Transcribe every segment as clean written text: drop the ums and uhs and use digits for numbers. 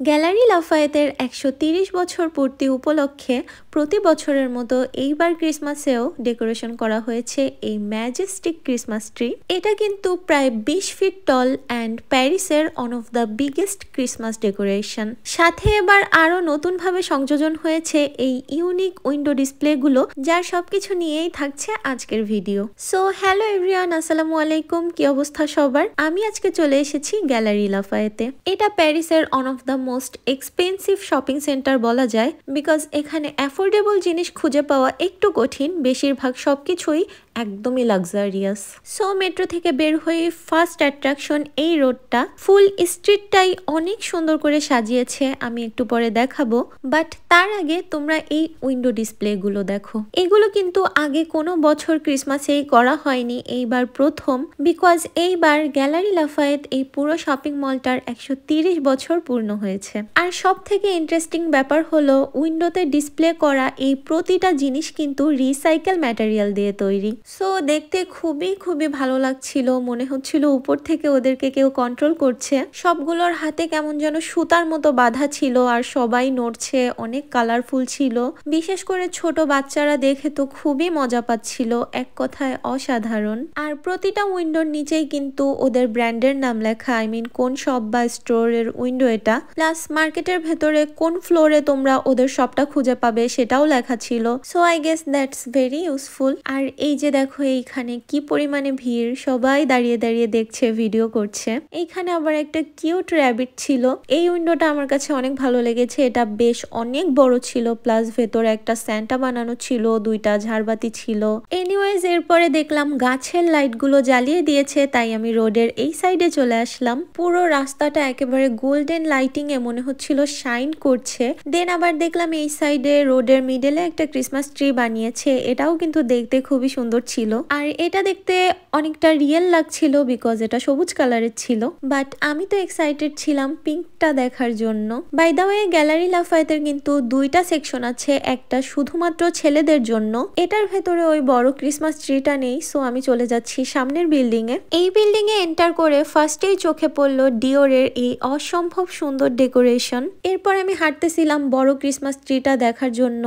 Gallery লাফায়েতের ১৩০ বছর পূর্তি উপলক্ষে প্রতি বছরের মতো এইবার ক্রিসমাসেও ডেকোরেশন করা হয়েছে এই ম্যাজেস্টিক ক্রিসমাস ট্রি। এটা কিন্তু প্রায় ২০ ফিট টল অ্যান্ড প্যারিসের one of the biggest Christmas decoration. সাথে এবার আরও নতুনভাবে সংযোজন হয়েছে এই ইউনিক উইন্ডো ডিসপ্লেগুলো, যার সবকিছু নিয়েই থাকছে আজকের ভিডিও। সো হ্যালো এভরিওয়ান, আসসালামু আলাইকুম। কি অবস্থা সবার? আমি আজকে চলে এসেছি গ্যালারি লাফায়েতে। এটা প্যারিসের one of the most expensive shopping centre বলা যায়, বিকজ এখানে অ্যাফোর্ডেবল জিনিস খুঁজে পাওয়া একটু কঠিন। বেশিরভাগ সবকিছুই একদমই লাক্সারিয়াস। সো মেট্রো থেকে বের হয়ে ফার্স্ট অ্যাট্রাকশন এই রোডটা। ফুল স্ট্রিটটাই অনেক সুন্দর করে সাজিয়েছে, আমি একটু পরে দেখাবো। বাট তার আগে তোমরা এই উইন্ডো ডিসপ্লেগুলো দেখো। এগুলো কিন্তু আগে কোনো বছর ক্রিসমাসেই করা হয়নি, এইবার প্রথম। বিকজ এইবার গ্যালারি লাফায়েত এই পুরো শপিং মলটার ১৩০ বছর পূর্ণ হয়েছে। আর সব থেকে ইন্টারেস্টিং ব্যাপার হলো উইন্ডোতে ডিসপ্লে করা এই প্রতিটা জিনিস কিন্তু রিসাইকেল ম্যাটেরিয়াল দিয়ে তৈরি। সো দেখতে খুবই ভালো লাগছিল, মনে হচ্ছিল উপর থেকে ওদেরকে কেউ কন্ট্রোল করছে। সবগুলোর হাতে কেমন যেন সুতার মতো বাঁধা ছিল আর সবাই নড়ছে, অনেক কালারফুল ছিল। বিশেষ করে ছোট বাচ্চারা দেখে তো খুবই মজা পাচ্ছিল, এক কথায় অসাধারণ। আর প্রতিটা উইন্ডোর নিচেই কিন্তু ওদের ব্র্যান্ডের নাম লেখা, আই মিন কোন শপ বা স্টোরের উইন্ডো এটা। প্লাস মার্কেটের ভেতরে কোন ফ্লোরে তোমরা ওদের শপটা খুঁজে পাবে সেটাও লেখা ছিল। So I guess that's very useful. আর এই যে দেখো এইখানে কি পরিমাণে ভিড়, সবাই দাঁড়িয়ে দাঁড়িয়ে দেখছে, ভিডিও করছে। এইখানে আবার একটা কিউট র্যাবিট ছিল। এই উইন্ডোটা আমার কাছে অনেক ভালো লেগেছে, এটা বেশ অনেক বড় ছিল। প্লাস ভেতরে একটা স্যান্টা বানানো ছিল, দুইটা ঝাড়বাতি ছিল। এনিওয়েজ এরপরে দেখলাম গাছের লাইটগুলো জ্বালিয়ে দিয়েছে, তাই আমি রোডের এই সাইডে চলে আসলাম। পুরো রাস্তাটা একেবারে গোল্ডেন লাইটিং এ মনে হচ্ছিল শাইন করছে। দেন আবার দেখলাম এই সাইডে রোডের মিডলে একটা ক্রিসমাস ট্রি বানিয়েছে, এটাও কিন্তু দেখতে খুবই সুন্দর ছিল। আর এটা দেখতে অনেকটা রিয়েল লাগছিল, বিকজ এটা সবুজ কালারের ছিল। বাট আমি তো এক্সাইটেড ছিলাম পিঙ্কটা দেখার জন্য। বাই দা ওয়ে গ্যালারি লাফায়েতের কিন্তু দুইটা সেকশন আছে, একটা শুধুমাত্র ছেলেদের জন্য। এটার ভেতরে ওই বড় ক্রিসমাস ট্রিটা নেই। সো আমি চলে যাচ্ছি সামনের বিল্ডিং এ। এই বিল্ডিং এ এন্টার করে ফার্স্টেই চোখে পড়লো ডিওরের এই অসম্ভব সুন্দর ডেকোরেশন। এরপর আমি হাঁটতেছিলাম বড় ক্রিসমাস ট্রিটা দেখার জন্য।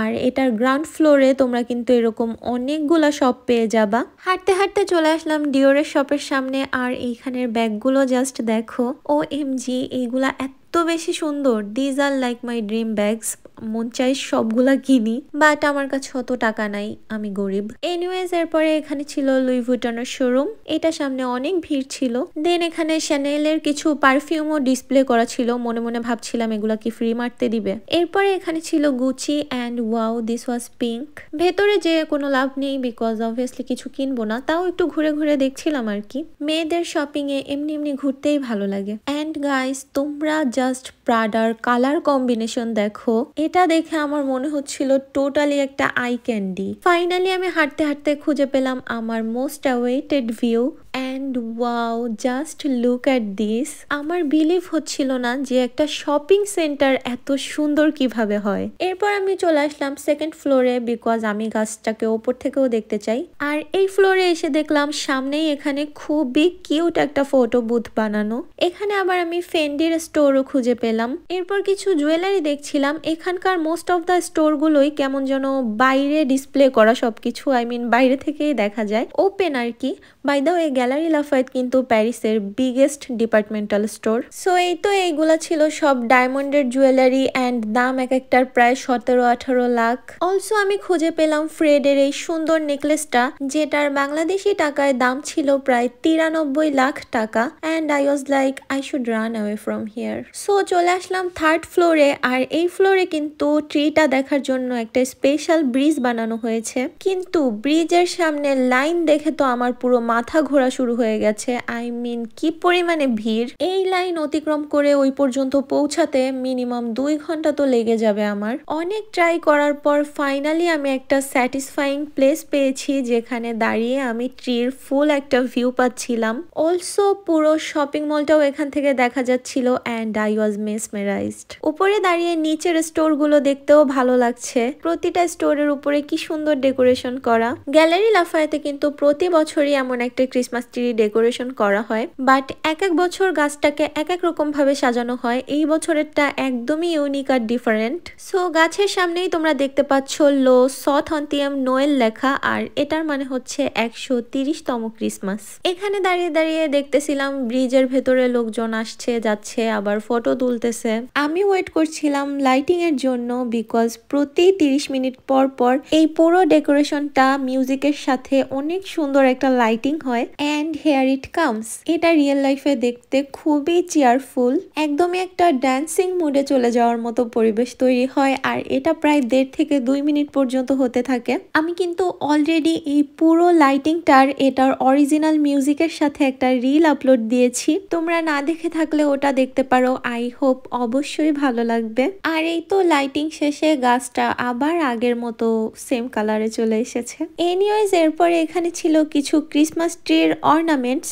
আর এটার গ্রাউন্ড ফ্লোরে তোমরা কিন্তু এরকম অনেকগুলা শপ পেয়ে যাবা। হাঁটতে হাঁটতে চলে আসলাম ডিওরের শপের সামনে। আর এইখানের ব্যাগগুলো জাস্ট দেখো, OMG, এইগুলা এত বেশি সুন্দর। These are like my dream bags. মন চাই সবগুলা কিনি, বাট আমার কাছে অত টাকা নাই, আমি গরিব। এনিওয়েজ এরপরে এখানে ছিল লুই ভুটনের শোরুম, এটা সামনে অনেক ভিড় ছিল। দেন এখানে শ্যানেলের কিছু পারফিউমও ডিসপ্লে করা ছিল, মনে মনে ভাবছিলাম এগুলা কি ফ্রি মারতে দিবে। এরপরে এখানে ছিল Gucci and wow, this was pink. ভেতরে যে কোনো লাভ নেই, বিকজ অবভিয়াসলি কিছু কিনবো না, তাও একটু ঘুরে ঘুরে দেখছিলাম আর কি। মেয়েদের শপিং এ এমনি এমনি ঘুরতেই ভালো লাগে। অ্যান্ড গাইস, তোমরা জাস্ট প্রাডার কালার কম্বিনেশন দেখো, এটা দেখে আমার মনে হচ্ছিল টোটালি একটা আই ক্যান্ডি। ফাইনালি আমি হাঁটতে হাঁটতে খুঁজে পেলাম আমার most awaited view. And wow, just look at this. আমার বিলিভ হচ্ছিল না যে একটা শপিং সেন্টার এত সুন্দর কিভাবে হয়। এরপর আমি চলে আসলাম সেকেন্ড ফ্লোরে, বিকজ আমি গাছটাকে ওপর থেকেও দেখতে চাই। আর এই ফ্লোরে এসে দেখলাম সামনেই এখানে খুবই কিউট একটা ফটো বুথ বানানো। এখানে আবার আমি ফেন্ডির স্টোরও খুঁজে পেলাম। এরপর কিছু জুয়েলারি দেখছিলাম। এখানকার মোস্ট অফ দ্য স্টোর গুলোই কেমন যেন বাইরে ডিসপ্লে করা সবকিছু, আই মিন বাইরে থেকেই দেখা যায়, ওপেন আর কি। বাই দ্য ওয়ে গ্যালারি লাফায়েত কিন্তু প্যারিসের বিগেস্ট ডিপার্টমেন্টাল স্টোর। সো এই তো এইগুলা ছিল সব ডায়মন্ডের জুয়েলারি অ্যান্ড দাম এক একটার প্রায় 17-18 লাখ। অলসো আমি খুঁজে পেলাম ফ্রেডের এই সুন্দর নেকলেসটা, যেটার বাংলাদেশি টাকায় দাম ছিল প্রায় 93 লাখ টাকা। And I was like I should run away from here. So চলে আসলাম থার্ড ফ্লোরে। আর এই ফ্লোরে কিন্তু ট্রিটা দেখার জন্য একটা স্পেশাল ব্রিজ বানানো হয়েছে, কিন্তু ব্রিজের সামনে লাইন দেখে তো আমার পুরো মাথা ঘোরা শুরু হয়ে গেছে। আই মিন কি পরিমাণে ভিড়। এই লাইন অতিক্রম করে ওই পর্যন্ত পৌঁছাতে মিনিমাম 2 ঘন্টা তো লেগে যাবে আমার। অনেক ট্রাই করার পর ফাইনালি আমি একটা স্যাটিসফাইং প্লেস পেয়েছি, যেখানে দাঁড়িয়ে আমি ট্রির ফুল একটা ভিউ পাচ্ছিলাম। অলসো পুরো শপিং মলটাও এখান থেকে দেখা যাচ্ছিল। And I was mesmerised. উপরে দাঁড়িয়ে নিচের স্টোর গুলো দেখতেও ভালো লাগছে, প্রতিটা স্টোরের উপরে কি সুন্দর ডেকোরেশন করা। গ্যালারি লাফায়েতে কিন্তু প্রতি বছরই এমন একটা ক্রিসমাস ক্রিসমাস ট্রি ডেকোরেশন করা হয়, বাট এক এক বছর গাছটাকে এক এক রকম ভাবে সাজানো হয়। এই বছরেরটা একদমই ইউনিক আর ডিফারেন্ট। সো গাছের সামনেই তোমরা দেখতে পাচ্ছ লো সথন্তিয়াম নোয়েল লেখা, আর এটার মানে হচ্ছে 130তম ক্রিসমাস। এখানে দাঁড়িয়ে দাঁড়িয়ে দেখতেছিলাম ব্রিজের ভেতরে লোকজন আসছে যাচ্ছে, আবার ফটো তুলতেছে। আমি ওয়েট করছিলাম লাইটিং এর জন্য, বিকজ প্রতি 30 মিনিট পর পর এই পুরো ডেকোরেশনটা মিউজিকের সাথে অনেক সুন্দর একটা লাইটিং হয়। And here it comes. এটা রিয়েল লাইফে দেখতে খুবই চেয়ারফুল, একদমই একটা ড্যান্সিং মুডে চলে যাওয়ার মতো পরিবেশ তৈরি হয়। আর এটা প্রায় 1.5 থেকে 2 মিনিট পর্যন্ত হতে থাকে। আমি কিন্তু অলরেডি এই পুরো লাইটিংটার এটার অরিজিনাল মিউজিকের সাথে একটা রিল আপলোড দিয়েছি, তোমরা না দেখে থাকলে ওটা দেখতে পারো। আই হোপ অবশ্যই ভালো লাগবে। আর এই তো লাইটিং শেষে গাছটা আবার আগের মতো সেম কালারে চলে এসেছে। এনিওয়েজ এরপরে এখানে ছিল কিছু ক্রিসমাস ট্রির অর্নামেন্টস।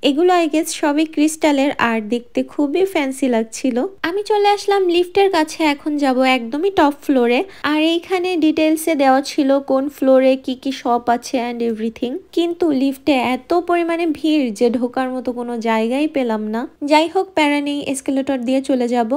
এগুলো আই গেস সবই ক্রিস্টালের আর দেখতে খুবই ফ্যান্সি লাগছিল। আমি চলে আসলাম লিফটের কাছে, এখন যাব একদমই টপ ফ্লোরে। আর এইখানে ডিটেলসে দেওয়া ছিল কোন ফ্লোরে কি কি শপ আছে অ্যান্ড এভরিথিং। কিন্তু লিফটে এত পরিমাণে ভিড় যে ঢোকার মতো কোনো জায়গাই পেলাম না। যাই হোক, প্যারা নেই, এসকেলেটর দিয়ে চলে যাব।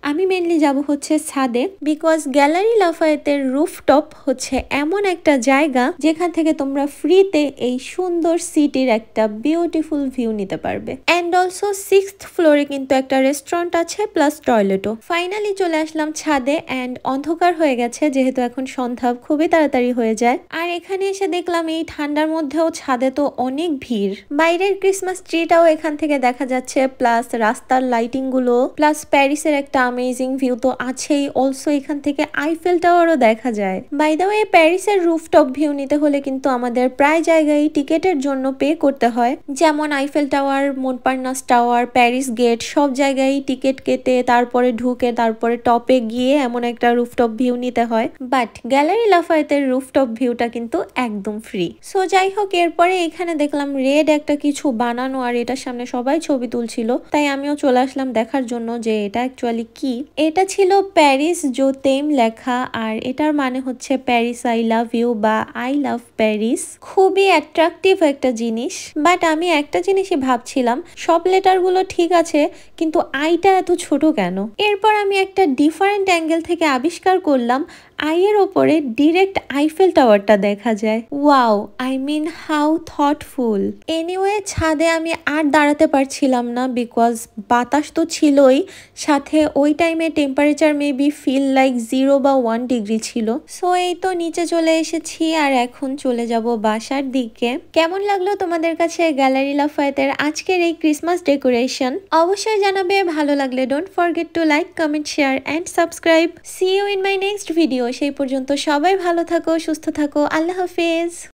আমি মেনলি যাব হচ্ছে ছাদে, বিকজ গ্যালারি লাফায়েতের রুফটপ হচ্ছে এমন একটা জায়গা যেখান থেকে তোমরা ফ্রিতে এই সুন্দর সিটির একটা বিউটিফুল ভিউ নিতে পারবে। অ্যান্ড অলসো 6th ফ্লোরে কিন্তু একটা রেস্টুরেন্ট আছে প্লাস টয়লেটও। ফাইনালি চলে আসলাম ছাদে, অ্যান্ড অন্ধকার হয়ে গেছে যেহেতু এখন সন্ধ্যা খুবই তাড়াতাড়ি হয়ে যায়। আর এখানে এসে দেখলাম এই ঠান্ডার মধ্যেও ছাদে তো অনেক ভিড়। বাইরের ক্রিসমাস ট্রিটাও এখান থেকে দেখা যাচ্ছে, প্লাস রাস্তার লাইটিং গুলো, প্লাস প্যারিসের একটা অ্যামেজিং ভিউ তো আছেই। অলসো এখান থেকে আইফেল টাওয়ারও দেখা যায়। বাই দ্য ওয়ে, প্যারিসের রুফটপ ভিউ নিতে হলে কিন্তু আমাদের প্রায় জায়গায় টিকেটের জন্য পে করতে হয়, যেমন Eiffel Tower, Montparnasse Tower, Paris gate, সব জায়গায় টিকিট কেটে তারপরে ঢুকে তারপরে টপে গিয়ে এমন একটা রুফটপ ভিউ নিতে হয়। বাট গ্যালারি লাফায়েতের রুফটপ ভিউটা কিন্তু একদম ফ্রি। সো যাই হোক, এরপরে এখানে দেখলাম রেড একটা কিছু বানানো, আর এটার সামনে সবাই ছবি তুলছিল, তাই আমিও চলে আসলাম দেখার জন্য যে এটা অ্যাকচুয়ালি কি। এটা ছিল প্যারিস জো তেম লেখা, আর এটার মানে হচ্ছে প্যারিস আই লাভ ইউ বা আই লাভ প্যারিস। খুবই অ্যাট্রাকটিভ একটা জিনিস। বাট আমি একটা জিনিসই ভাবছিলাম, সব লেটারগুলো ঠিক আছে কিন্তু আইটা এত ছোট কেন? এরপর আমি একটা ডিফারেন্ট অ্যাঙ্গেল থেকে আবিষ্কার করলাম আইয়ের ওপরে ডিরেক্ট আইফেল টাওয়ারটা দেখা যায়। Wow, I mean how thoughtful. Anyway, ছাদে আমি আর দাঁড়াতে পারছিলাম না, বিকজ বাতাস তো ছিলই, সাথে ওই টাইমে টেম্পারেচার মেবি ফিল লাইক 0 বা 1 ডিগ্রি ছিল। সো এই তো নিচে চলে এসেছি, আর এখন চলে যাব বাসার দিকে। কেমন লাগলো তোমাদের কাছে গ্যালারি লাফায়েতের আজকের এই ক্রিসমাস ডেকোরেশন? অবশ্যই জানাবে। ভালো লাগলে don't forget to like, comment, share and subscribe. See you in my next video. সেই পর্যন্ত সবাই ভালো থাকো, সুস্থ থাকো। আল্লাহ হাফেজ।